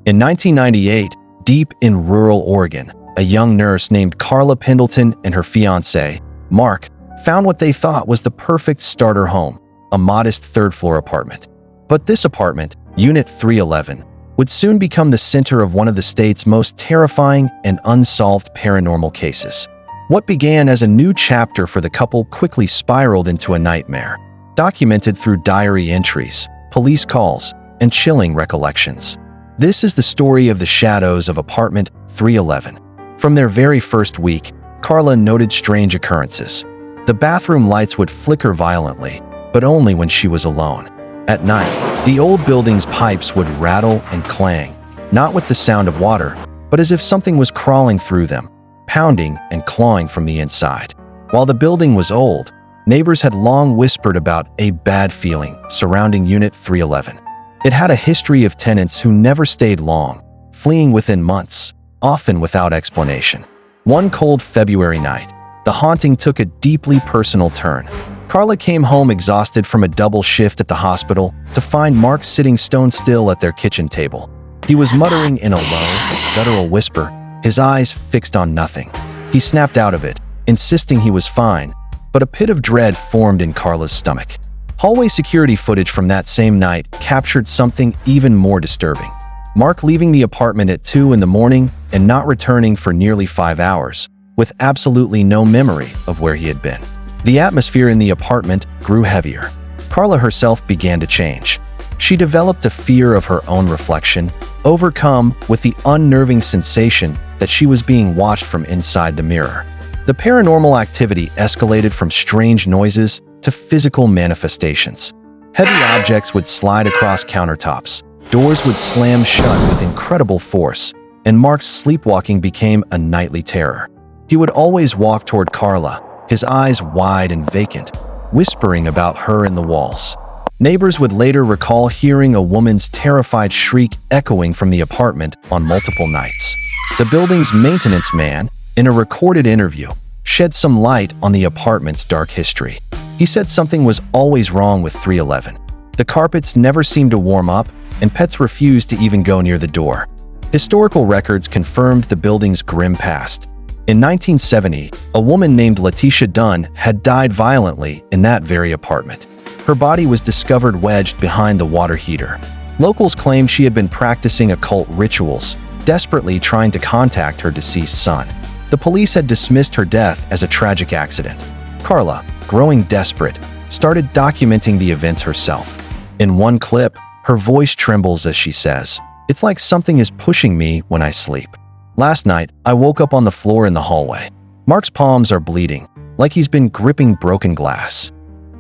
In 1998, deep in rural Oregon, a young nurse named Carla Pendleton and her fiancé, Mark, found what they thought was the perfect starter home, a modest third-floor apartment. But this apartment, Unit 311, would soon become the center of one of the state's most terrifying and unsolved paranormal cases. What began as a new chapter for the couple quickly spiraled into a nightmare, documented through diary entries, police calls, and chilling recollections. This is the story of the shadows of apartment 311. From their very first week, Carla noted strange occurrences. The bathroom lights would flicker violently, but only when she was alone. At night, the old building's pipes would rattle and clang, not with the sound of water, but as if something was crawling through them, pounding and clawing from the inside. While the building was old, neighbors had long whispered about a bad feeling surrounding Unit 311. It had a history of tenants who never stayed long, fleeing within months, often without explanation. One cold February night, the haunting took a deeply personal turn. Carla came home exhausted from a double shift at the hospital to find Mark sitting stone still at their kitchen table. He was muttering in a low, guttural whisper, his eyes fixed on nothing. He snapped out of it, insisting he was fine, but a pit of dread formed in Carla's stomach. Hallway security footage from that same night captured something even more disturbing. Mark leaving the apartment at 2 in the morning and not returning for nearly 5 hours, with absolutely no memory of where he had been. The atmosphere in the apartment grew heavier. Carla herself began to change. She developed a fear of her own reflection, overcome with the unnerving sensation that she was being watched from inside the mirror. The paranormal activity escalated from strange noises to physical manifestations. Heavy objects would slide across countertops, doors would slam shut with incredible force, and Mark's sleepwalking became a nightly terror. He would always walk toward Carla, his eyes wide and vacant, whispering about her in the walls. Neighbors would later recall hearing a woman's terrified shriek echoing from the apartment on multiple nights. The building's maintenance man, in a recorded interview, shed some light on the apartment's dark history. He said something was always wrong with 311. The carpets never seemed to warm up, and pets refused to even go near the door. Historical records confirmed the building's grim past. In 1970, a woman named Letitia Dunn had died violently in that very apartment. Her body was discovered wedged behind the water heater. Locals claimed she had been practicing occult rituals, desperately trying to contact her deceased son. The police had dismissed her death as a tragic accident. Carla, growing desperate, started documenting the events herself. In one clip, her voice trembles as she says, "It's like something is pushing me when I sleep. Last night, I woke up on the floor in the hallway. Mark's palms are bleeding, like he's been gripping broken glass."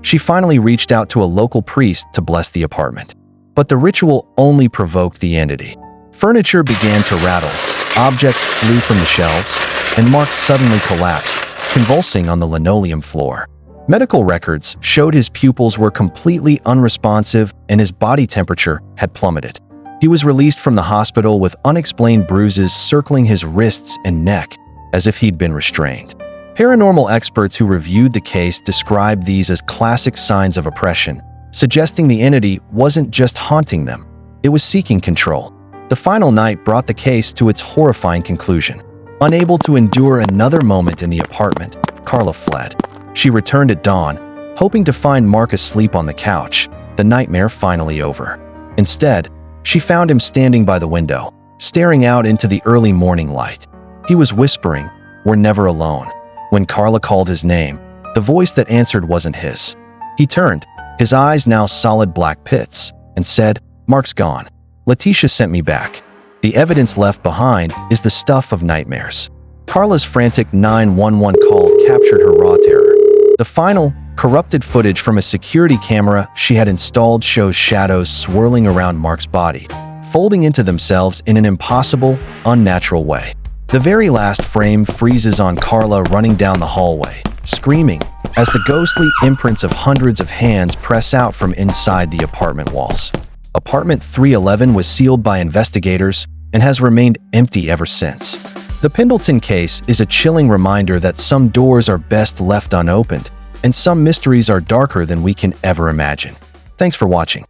She finally reached out to a local priest to bless the apartment. But the ritual only provoked the entity. Furniture began to rattle, objects flew from the shelves, and Mark suddenly collapsed, convulsing on the linoleum floor. Medical records showed his pupils were completely unresponsive and his body temperature had plummeted. He was released from the hospital with unexplained bruises circling his wrists and neck, as if he'd been restrained. Paranormal experts who reviewed the case described these as classic signs of oppression, suggesting the entity wasn't just haunting them, it was seeking control. The final night brought the case to its horrifying conclusion. Unable to endure another moment in the apartment, Carla fled. She returned at dawn, hoping to find Mark asleep on the couch, the nightmare finally over. Instead, she found him standing by the window, staring out into the early morning light. He was whispering, "We're never alone." When Carla called his name, the voice that answered wasn't his. He turned, his eyes now solid black pits, and said, "Mark's gone. Letitia sent me back. The evidence left behind is the stuff of nightmares." Carla's frantic 911 call captured her raw terror. The final, corrupted footage from a security camera she had installed shows shadows swirling around Mark's body, folding into themselves in an impossible, unnatural way. The very last frame freezes on Carla running down the hallway, screaming, as the ghostly imprints of hundreds of hands press out from inside the apartment walls. Apartment 311 was sealed by investigators and has remained empty ever since. The Pendleton case is a chilling reminder that some doors are best left unopened, and some mysteries are darker than we can ever imagine. Thanks for watching.